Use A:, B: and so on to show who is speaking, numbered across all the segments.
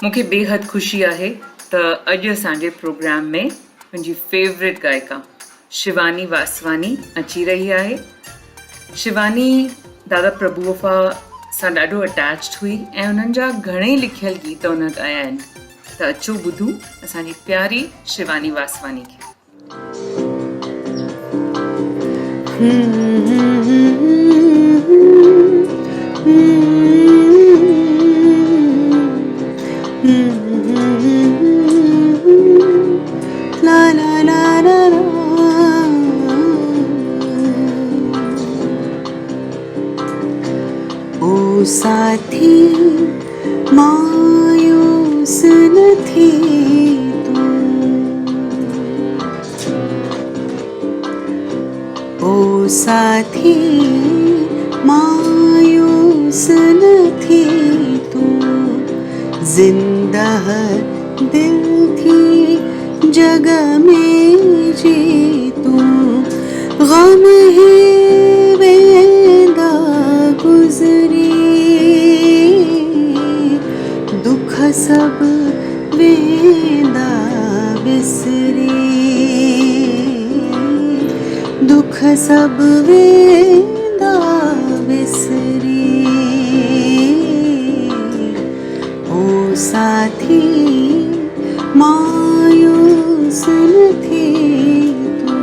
A: मूंखे बेहद ख़ुशी आहे त अॼु असांजे प्रोग्राम में मुंहिंजी फेवरेट गायिका शिवानी वासवानी अची रही आहे। शिवानी दादा प्रभु वफ़ा सां ॾाढो अटैच्ड हुई ऐं उन्हनि जा घणेई लिखियल गीत उन ॻाया आहिनि। त अचो ॿुधूं असांजी प्यारी शिवानी वासवानी खे।
B: La la la la la। ओ साथी मायूस નથી તું, ओ साथी मायूस નથી તું, जिंदा दिल थी जग में जी तू, गम ही वेंदा गुजरी, दुख सब वेंदा बिसरी, दुख सब वेंदा बिसरी। ओ साथी मायूस નથી તું।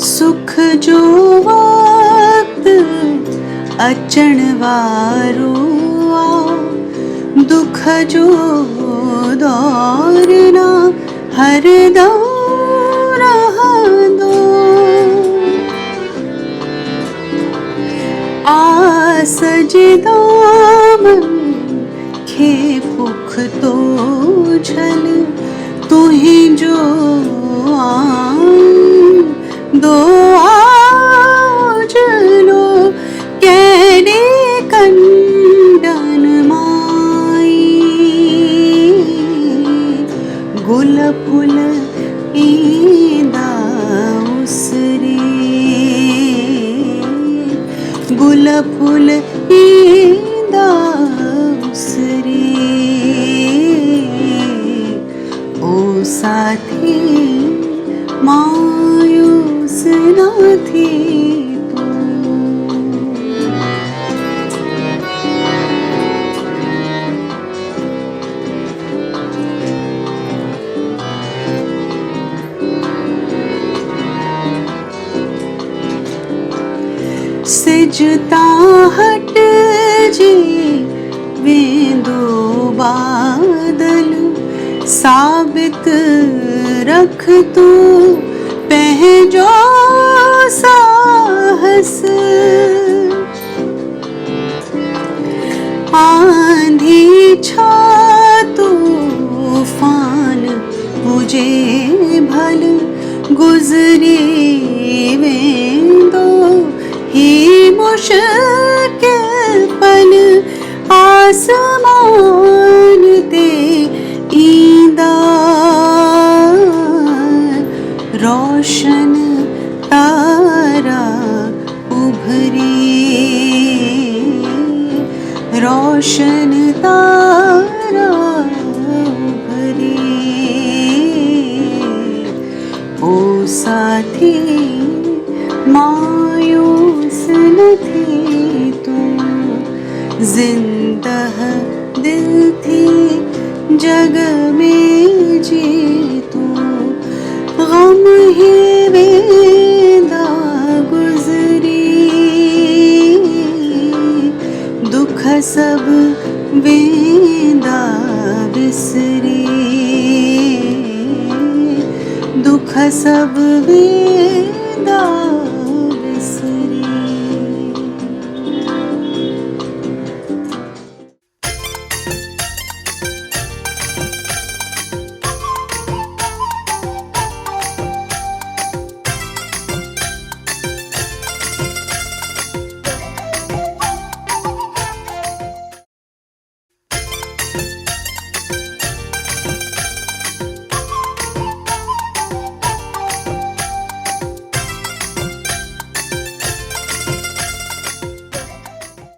B: सुख जो वक्त अचण वारो आ, दुख जो दौर ना हरदम रहंदो, आस जे दामन खे पुख्तो झल तुहिंजो दो आजलो केॾे कंडन माई, गुल फुल ईंदा उसरी, गुल फुल ईंदा उसरी। ओ साथी मायूस નથી તું। सिजता हट जी वेंदो बादल, साबित रख तू पंहिंजो साहस, आंधी छा तूफान हुजे भल, गुज़री वेंदो ही मुश्किल पल, आसमान ते ईंदा रोशन तारा उभरी, रोशन तारा उभरी। ओ साथी मायूस નથી તું, जिंदा दिल थी जग में जी तू, गम ही वेंदा गुजरी, दुख सब वेंदा बिसरी, दुख सब वेंदा